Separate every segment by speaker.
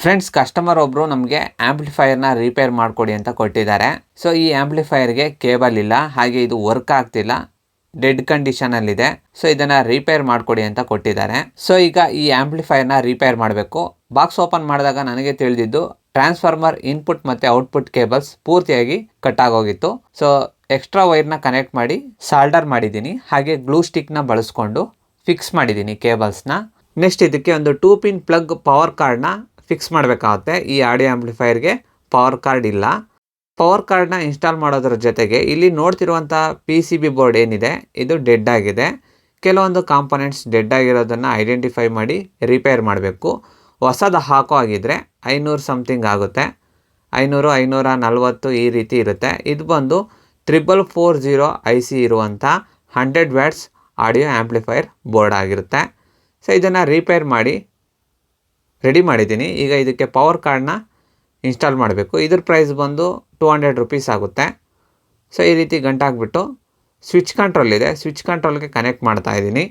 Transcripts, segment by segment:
Speaker 1: Friends, customer ಒಬ್ಬರು ನಮಗೆ ಆ್ಯಂಪ್ಲಿಫೈಯರ್ನ repair ಮಾಡಿಕೊಡಿ ಅಂತ ಕೊಟ್ಟಿದ್ದಾರೆ. ಸೊ ಈ ಆ್ಯಂಪ್ಲಿಫೈಯರ್ಗೆ ಕೇಬಲ್ ಇಲ್ಲ, ಹಾಗೆ ಇದು ವರ್ಕ್ ಆಗ್ತಿಲ್ಲ, ಡೆಡ್ ಕಂಡೀಷನಲ್ಲಿದೆ. ಸೊ ಇದನ್ನು ರಿಪೇರ್ ಮಾಡಿಕೊಡಿ ಅಂತ ಕೊಟ್ಟಿದ್ದಾರೆ. ಸೊ ಈಗ ಈ ಆ್ಯಂಪ್ಲಿಫೈಯರ್ನ ರಿಪೇರ್ ಮಾಡಬೇಕು. ಬಾಕ್ಸ್ ಓಪನ್ ಮಾಡಿದಾಗ ನನಗೆ ತಿಳಿದಿದ್ದು ಟ್ರಾನ್ಸ್ಫಾರ್ಮರ್ ಇನ್ಪುಟ್ ಮತ್ತು ಔಟ್ಪುಟ್ ಕೇಬಲ್ಸ್ ಪೂರ್ತಿಯಾಗಿ ಕಟ್ ಆಗೋಗಿತ್ತು. ಸೊ ಎಕ್ಸ್ಟ್ರಾ ವೈರ್ನ ಕನೆಕ್ಟ್ ಮಾಡಿ ಸಾಲ್ಡರ್ ಮಾಡಿದ್ದೀನಿ, ಹಾಗೆ ಗ್ಲೂ ಸ್ಟಿಕ್ನ ಬಳಸ್ಕೊಂಡು ಫಿಕ್ಸ್ ಮಾಡಿದ್ದೀನಿ ಕೇಬಲ್ಸ್ನ. ನೆಕ್ಸ್ಟ್ ಇದಕ್ಕೆ ಒಂದು 2 ಪಿನ್ ಪ್ಲಗ್ ಪವರ್ ಕಾರ್ಡ್ನ ಫಿಕ್ಸ್ ಮಾಡಬೇಕಾಗುತ್ತೆ. ಈ ಆಡಿಯೋ ಆ್ಯಂಪ್ಲಿಫೈಯರ್ಗೆ ಪವರ್ ಕಾರ್ಡ್ ಇಲ್ಲ. ಪವರ್ ಕಾರ್ಡ್ನ ಇನ್ಸ್ಟಾಲ್ ಮಾಡೋದ್ರ ಜೊತೆಗೆ ಇಲ್ಲಿ ನೋಡ್ತಿರುವಂಥ PCB ಬೋರ್ಡ್ ಏನಿದೆ ಇದು ಡೆಡ್ ಆಗಿದೆ. ಕೆಲವೊಂದು ಕಾಂಪೊನೆಂಟ್ಸ್ ಡೆಡ್ ಆಗಿರೋದನ್ನು ಐಡೆಂಟಿಫೈ ಮಾಡಿ ರಿಪೇರ್ ಮಾಡಬೇಕು. ಹೊಸದು ಹಾಕೋ ಆಗಿದ್ದರೆ 500 ಸಮಥಿಂಗ್ ಆಗುತ್ತೆ, 500, 540 ಈ ರೀತಿ ಇರುತ್ತೆ. ಇದು ಬಂದು 4440 IC ಇರುವಂಥ 100 ವ್ಯಾಟ್ಸ್ ಆಡಿಯೋ ಆ್ಯಂಪ್ಲಿಫೈಯರ್ ಬೋರ್ಡ್ ಆಗಿರುತ್ತೆ. ಸೊ ಇದನ್ನು ರಿಪೇರ್ ಮಾಡಿ ರೆಡಿ ಮಾಡಿದ್ದೀನಿ. ಈಗ ಇದಕ್ಕೆ ಪವರ್ ಕಾರ್ಡ್ನ ಇನ್ಸ್ಟಾಲ್ ಮಾಡಬೇಕು. ಇದ್ರ ಪ್ರೈಸ್ ಬಂದು 200 ರೂಪೀಸ್ ಆಗುತ್ತೆ. ಸೊ ಈ ರೀತಿ ಗಂಟಾಕ್ಬಿಟ್ಟು ಸ್ವಿಚ್ ಕಂಟ್ರೋಲ್ ಇದೆ, ಸ್ವಿಚ್ ಕಂಟ್ರೋಲ್ಗೆ ಕನೆಕ್ಟ್ ಮಾಡ್ತಾ ಇದ್ದೀನಿ.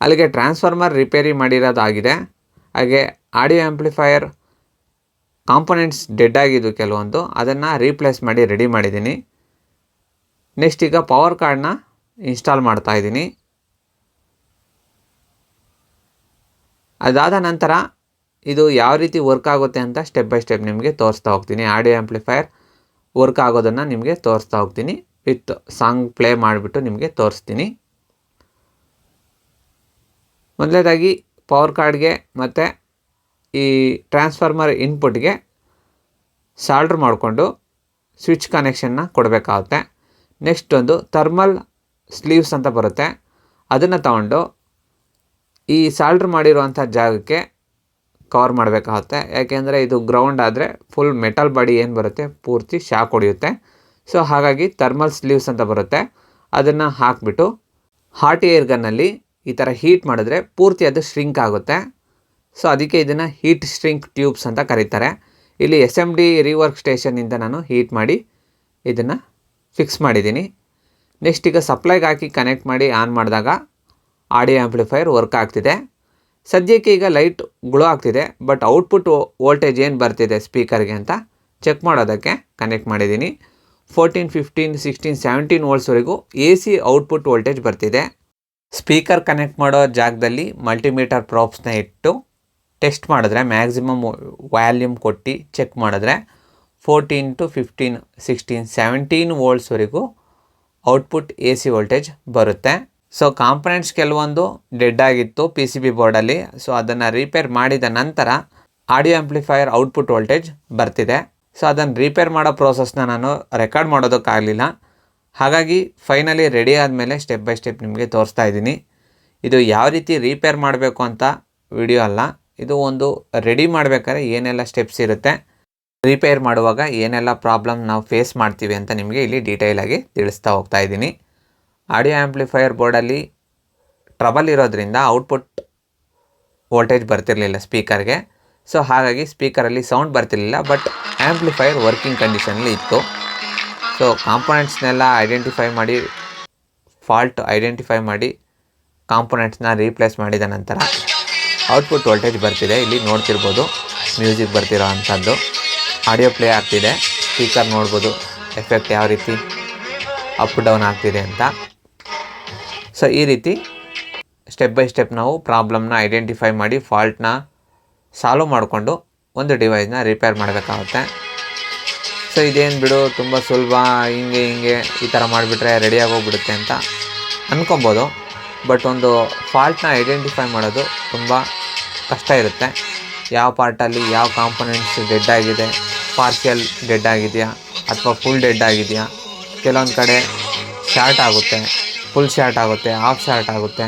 Speaker 1: ಅಲ್ಲಿಗೆ ಟ್ರಾನ್ಸ್ಫಾರ್ಮರ್ ರಿಪೇರಿ ಮಾಡಿರೋದಾಗಿದೆ. ಹಾಗೆ ಆಡಿಯೋ ಆ್ಯಂಪ್ಲಿಫೈಯರ್ ಕಾಂಪೊನೆಂಟ್ಸ್ ಡೆಡ್ ಆಗಿದ್ದು ಕೆಲವೊಂದು, ಅದನ್ನು ರೀಪ್ಲೇಸ್ ಮಾಡಿ ರೆಡಿ ಮಾಡಿದ್ದೀನಿ. ನೆಕ್ಸ್ಟ್ ಈಗ ಪವರ್ ಕಾರ್ಡ್ನ ಇನ್ಸ್ಟಾಲ್ ಮಾಡ್ತಾ ಇದ್ದೀನಿ. ಅದಾದ ನಂತರ ಇದು ಯಾವ ರೀತಿ ವರ್ಕ್ ಆಗುತ್ತೆ ಅಂತ ಸ್ಟೆಪ್ ಬೈ ಸ್ಟೆಪ್ ನಿಮಗೆ ತೋರಿಸ್ತಾ ಹೋಗ್ತೀನಿ. ಆಡಿಯೋ ಆ್ಯಂಪ್ಲಿಫೈಯರ್ ವರ್ಕ್ ಆಗೋದನ್ನು ನಿಮಗೆ ತೋರಿಸ್ತಾ ಹೋಗ್ತೀನಿ. ವಿತ್ ಸಾಂಗ್ ಪ್ಲೇ ಮಾಡಿಬಿಟ್ಟು ನಿಮಗೆ ತೋರಿಸ್ತೀನಿ. ಮೊದಲನೇದಾಗಿ ಪವರ್ ಕಾರ್ಡ್ಗೆ ಮತ್ತು ಈ ಟ್ರಾನ್ಸ್ಫಾರ್ಮರ್ ಇನ್ಪುಟ್ಗೆ ಸಾಲ್ಡ್ರ್ ಮಾಡಿಕೊಂಡು ಸ್ವಿಚ್ ಕನೆಕ್ಷನ್ನ ಕೊಡಬೇಕಾಗುತ್ತೆ. ನೆಕ್ಸ್ಟ್ ಒಂದು ಥರ್ಮಲ್ ಸ್ಲೀವ್ಸ್ ಅಂತ ಬರುತ್ತೆ, ಅದನ್ನು ತಗೊಂಡು ಈ ಸಾಲ್ಡ್ರ್ ಮಾಡಿರುವಂಥ ಜಾಗಕ್ಕೆ ಕವರ್ ಮಾಡಬೇಕಾಗುತ್ತೆ. ಯಾಕೆಂದರೆ ಇದು ಗ್ರೌಂಡ್ ಆದರೆ ಫುಲ್ ಮೆಟಲ್ ಬಾಡಿ ಏನು ಬರುತ್ತೆ ಪೂರ್ತಿ ಶಾಕ್ ಹೊಡೆಯುತ್ತೆ. ಸೊ ಹಾಗಾಗಿ ಥರ್ಮಲ್ ಸ್ಲೀವ್ಸ್ ಅಂತ ಬರುತ್ತೆ, ಅದನ್ನು ಹಾಕಿಬಿಟ್ಟು ಹಾಟ್ ಏರ್ ಗನ್ನಲ್ಲಿ ಈ ಥರ ಹೀಟ್ ಮಾಡಿದ್ರೆ ಪೂರ್ತಿ ಅದು ಶ್ರಿಂಕ್ ಆಗುತ್ತೆ. ಸೊ ಅದಕ್ಕೆ ಇದನ್ನು ಹೀಟ್ ಶ್ರಿಂಕ್ ಟ್ಯೂಬ್ಸ್ ಅಂತ ಕರೀತಾರೆ. ಇಲ್ಲಿ SMD ರೀವರ್ಕ್ ಸ್ಟೇಷನಿಂದ ನಾನು ಹೀಟ್ ಮಾಡಿ ಇದನ್ನು ಫಿಕ್ಸ್ ಮಾಡಿದ್ದೀನಿ. ನೆಕ್ಸ್ಟ್ ಈಗ ಸಪ್ಲೈಗೆ ಹಾಕಿ ಕನೆಕ್ಟ್ ಮಾಡಿ ಆನ್ ಮಾಡಿದಾಗ ಆಡಿಯೋ ಆ್ಯಂಪ್ಲಿಫೈಯರ್ ವರ್ಕ್ ಆಗ್ತಿದೆ. ಸದ್ಯಕ್ಕೆ ಈಗ ಲೈಟ್ ಗ್ಲೋ ಆಗ್ತಿದೆ, ಬಟ್ ಔಟ್ಪುಟ್ ವೋಲ್ಟೇಜ್ ಏನು ಬರ್ತಿದೆ ಸ್ಪೀಕರ್ಗೆ ಅಂತ ಚೆಕ್ ಮಾಡೋದಕ್ಕೆ ಕನೆಕ್ಟ್ ಮಾಡಿದ್ದೀನಿ. 14, 15, 16, 17 ವೋಲ್ಟ್ಸ್ವರೆಗೂ AC ಔಟ್ಪುಟ್ ವೋಲ್ಟೇಜ್ ಬರ್ತಿದೆ. ಸ್ಪೀಕರ್ ಕನೆಕ್ಟ್ ಮಾಡೋ ಜಾಗದಲ್ಲಿ ಮಲ್ಟಿಮೀಟರ್ ಪ್ರೋಬ್ಸ್ನ ಇಟ್ಟು ಟೆಸ್ಟ್ ಮಾಡಿದ್ರೆ, ಮ್ಯಾಕ್ಸಿಮಮ್ ವ್ಯಾಲ್ಯೂಮ್ ಕೊಟ್ಟು ಚೆಕ್ ಮಾಡಿದ್ರೆ 14 to 15, 16, 17 ವೋಲ್ಟ್ಸ್ವರೆಗೂ ಔಟ್ಪುಟ್ AC ವೋಲ್ಟೇಜ್ ಬರುತ್ತೆ. ಸೊ ಕಾಂಪೊನೆಂಟ್ಸ್ ಕೆಲವೊಂದು ಡೆಡ್ ಆಗಿತ್ತು PCB ಬೋರ್ಡಲ್ಲಿ. ಸೊ ಅದನ್ನು ರಿಪೇರ್ ಮಾಡಿದ ನಂತರ ಆಡಿಯೋ ಆ್ಯಂಪ್ಲಿಫೈಯರ್ ಔಟ್ಪುಟ್ ವೋಲ್ಟೇಜ್ ಬರ್ತಿದೆ. ಸೊ ಅದನ್ನು ರಿಪೇರ್ ಮಾಡೋ ಪ್ರೋಸೆಸ್ನ ನಾನು ರೆಕಾರ್ಡ್ ಮಾಡೋದಕ್ಕಾಗಲಿಲ್ಲ. ಹಾಗಾಗಿ ಫೈನಲಿ ರೆಡಿ ಆದಮೇಲೆ ಸ್ಟೆಪ್ ಬೈ ಸ್ಟೆಪ್ ನಿಮಗೆ ತೋರಿಸ್ತಾ ಇದ್ದೀನಿ. ಇದು ಯಾವ ರೀತಿ ರಿಪೇರ್ ಮಾಡಬೇಕು ಅಂತ ವಿಡಿಯೋ ಅಲ್ಲ, ಇದು ಒಂದು ರೆಡಿ ಮಾಡಬೇಕಾದ್ರೆ ಏನೆಲ್ಲ ಸ್ಟೆಪ್ಸ್ ಇರುತ್ತೆ, ರಿಪೇರ್ ಮಾಡುವಾಗ ಏನೆಲ್ಲ ಪ್ರಾಬ್ಲಮ್ ನಾವು ಫೇಸ್ ಮಾಡ್ತೀವಿ ಅಂತ ನಿಮಗೆ ಇಲ್ಲಿ ಡೀಟೇಲಾಗಿ ತಿಳಿಸ್ತಾ ಹೋಗ್ತಾ ಇದ್ದೀನಿ. ಆಡಿಯೋ ಆ್ಯಂಪ್ಲಿಫೈಯರ್ ಬೋರ್ಡಲ್ಲಿ ಟ್ರಬಲ್ ಇರೋದ್ರಿಂದ ಔಟ್ಪುಟ್ ವೋಲ್ಟೇಜ್ ಬರ್ತಿರಲಿಲ್ಲ ಸ್ಪೀಕರ್ಗೆ. ಸೊ ಹಾಗಾಗಿ ಸ್ಪೀಕರಲ್ಲಿ ಸೌಂಡ್ ಬರ್ತಿರಲಿಲ್ಲ, ಬಟ್ ಆ್ಯಂಪ್ಲಿಫೈಯರ್ ವರ್ಕಿಂಗ್ ಕಂಡೀಷನಲ್ಲಿ ಇತ್ತು. ಸೊ ಕಾಂಪೊನೆಂಟ್ಸ್ನೆಲ್ಲ ಐಡೆಂಟಿಫೈ ಮಾಡಿ, ಫಾಲ್ಟ್ ಐಡೆಂಟಿಫೈ ಮಾಡಿ ಕಾಂಪೊನೆಂಟ್ಸ್ನ ರೀಪ್ಲೇಸ್ ಮಾಡಿದ ನಂತರ ಔಟ್ಪುಟ್ ವೋಲ್ಟೇಜ್ ಬರ್ತಿದೆ. ಇಲ್ಲಿ ನೋಡ್ತಿರ್ಬೋದು ಮ್ಯೂಸಿಕ್ ಬರ್ತಿರೋ ಅಂಥದ್ದು, ಆಡಿಯೋ ಪ್ಲೇ ಆಗ್ತಿದೆ. ಸ್ಪೀಕರ್ ನೋಡ್ಬೋದು ಎಫೆಕ್ಟ್ ಯಾವ ರೀತಿ ಅಪ್ ಡೌನ್ ಆಗ್ತಿದೆ ಅಂತ. ಸೊ ಈ ರೀತಿ ಸ್ಟೆಪ್ ಬೈ ಸ್ಟೆಪ್ ನಾವು ಪ್ರಾಬ್ಲಮ್ನ ಐಡೆಂಟಿಫೈ ಮಾಡಿ ಫಾಲ್ಟ್ನ ಸಾಲ್ವ್ ಮಾಡಿಕೊಂಡು ಒಂದು ಡಿವೈಸ್ನ ರಿಪೇರ್ ಮಾಡಬೇಕಾಗುತ್ತೆ. ಸೊ ಇದೇನು ಬಿಡು ತುಂಬ ಸುಲಭ, ಹಿಂಗೆ ಈ ಥರ ಮಾಡಿಬಿಟ್ರೆ ರೆಡಿಯಾಗಿ ಹೋಗ್ಬಿಡುತ್ತೆ ಅಂತ ಅಂದ್ಕೊಬೋದು. ಬಟ್ ಒಂದು ಫಾಲ್ಟ್ನ ಐಡೆಂಟಿಫೈ ಮಾಡೋದು ತುಂಬ ಕಷ್ಟ ಇರುತ್ತೆ. ಯಾವ ಪಾರ್ಟಲ್ಲಿ ಯಾವ ಕಾಂಪೊನೆಂಟ್ಸ್ ಡೆಡ್ ಆಗಿದೆ, ಪಾರ್ಷಿಯಲ್ ಡೆಡ್ ಆಗಿದೆಯಾ ಅಥವಾ ಫುಲ್ ಡೆಡ್ ಆಗಿದೆಯಾ, ಕೆಲವೊಂದು ಕಡೆ ಶಾರ್ಟ್ ಆಗುತ್ತೆ, ಫುಲ್ ಶಾರ್ಟ್ ಆಗುತ್ತೆ, ಹಾಫ್ ಶಾರ್ಟ್ ಆಗುತ್ತೆ.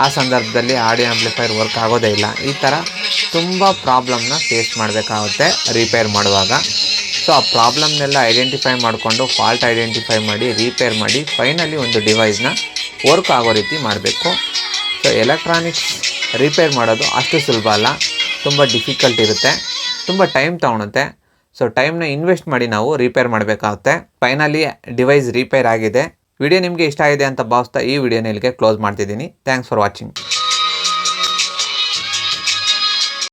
Speaker 1: ಆ ಸಂದರ್ಭದಲ್ಲಿ ಆಡಿಯೋ ಆ್ಯಂಪ್ಲಿಫೈಯರ್ ವರ್ಕ್ ಆಗೋದೇ ಇಲ್ಲ. ಈ ಥರ ತುಂಬ ಪ್ರಾಬ್ಲಮ್ನ ಫೇಸ್ ಮಾಡಬೇಕಾಗುತ್ತೆ ರಿಪೇರ್ ಮಾಡುವಾಗ. ಸೊ ಆ ಪ್ರಾಬ್ಲಮ್ನೆಲ್ಲ ಐಡೆಂಟಿಫೈ ಮಾಡಿಕೊಂಡು ಫಾಲ್ಟ್ ಐಡೆಂಟಿಫೈ ಮಾಡಿ ರಿಪೇರ್ ಮಾಡಿ ಫೈನಲಿ ಒಂದು ಡಿವೈಸ್ನ ವರ್ಕ್ ಆಗೋ ರೀತಿ ಮಾಡಬೇಕು. ಸೊ ಎಲೆಕ್ಟ್ರಾನಿಕ್ಸ್ ರಿಪೇರ್ ಮಾಡೋದು ಅಷ್ಟು ಸುಲಭ ಅಲ್ಲ, ತುಂಬ ಡಿಫಿಕಲ್ಟ್ ಇರುತ್ತೆ, ತುಂಬ ಟೈಮ್ ತೊಗೊಳುತ್ತೆ. ಸೊ ಟೈಮ್ನ ಇನ್ವೆಸ್ಟ್ ಮಾಡಿ ನಾವು ರಿಪೇರ್ ಮಾಡಬೇಕಾಗುತ್ತೆ. ಫೈನಲಿ ಡಿವೈಸ್ ರಿಪೇರ್ ಆಗಿದೆ. ವಿಡಿಯೋ ನಿಮಗೆ ಇಷ್ಟ ಆಗಿದೆ ಅಂತ ಭಾವಿಸ್ತಾ ಈ ವಿಡಿಯೋನ ಇಲ್ಲಿಗೆ ಕ್ಲೋಸ್ ಮಾಡ್ತಿದ್ದೀನಿ. Thanks for watching.